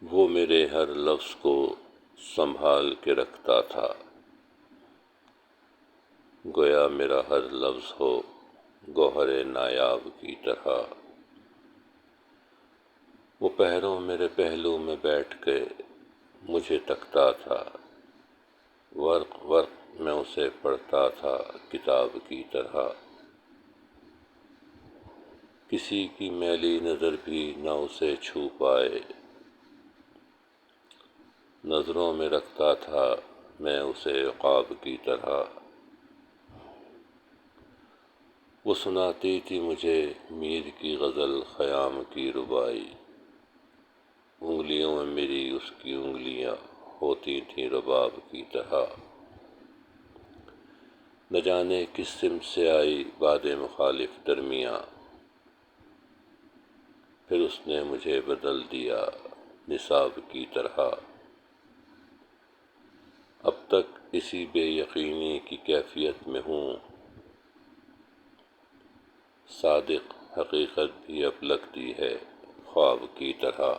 وہ میرے ہر لفظ کو سنبھال کے رکھتا تھا، گویا میرا ہر لفظ ہو گوہر نایاب کی طرح۔ وہ پہروں میرے پہلو میں بیٹھ کے مجھے تکتا تھا، ورق ورق میں اسے پڑھتا تھا کتاب کی طرح۔ کسی کی میلی نظر بھی نہ اسے چھو پائے، نظروں میں رکھتا تھا میں اسے عقاب کی طرح۔ وہ سناتی تھی مجھے میر کی غزل خیام کی ربائی، انگلیوں میں میری اس کی انگلیاں ہوتی تھیں رباب کی طرح۔ نہ جانے کس سمت سے آئی باد مخالف درمیاں، پھر اس نے مجھے بدل دیا نصاب کی طرح۔ اب تک اسی بے یقینی کی کیفیت میں ہوں، صادق حقیقت بھی اب لگتی ہے خواب کی طرح۔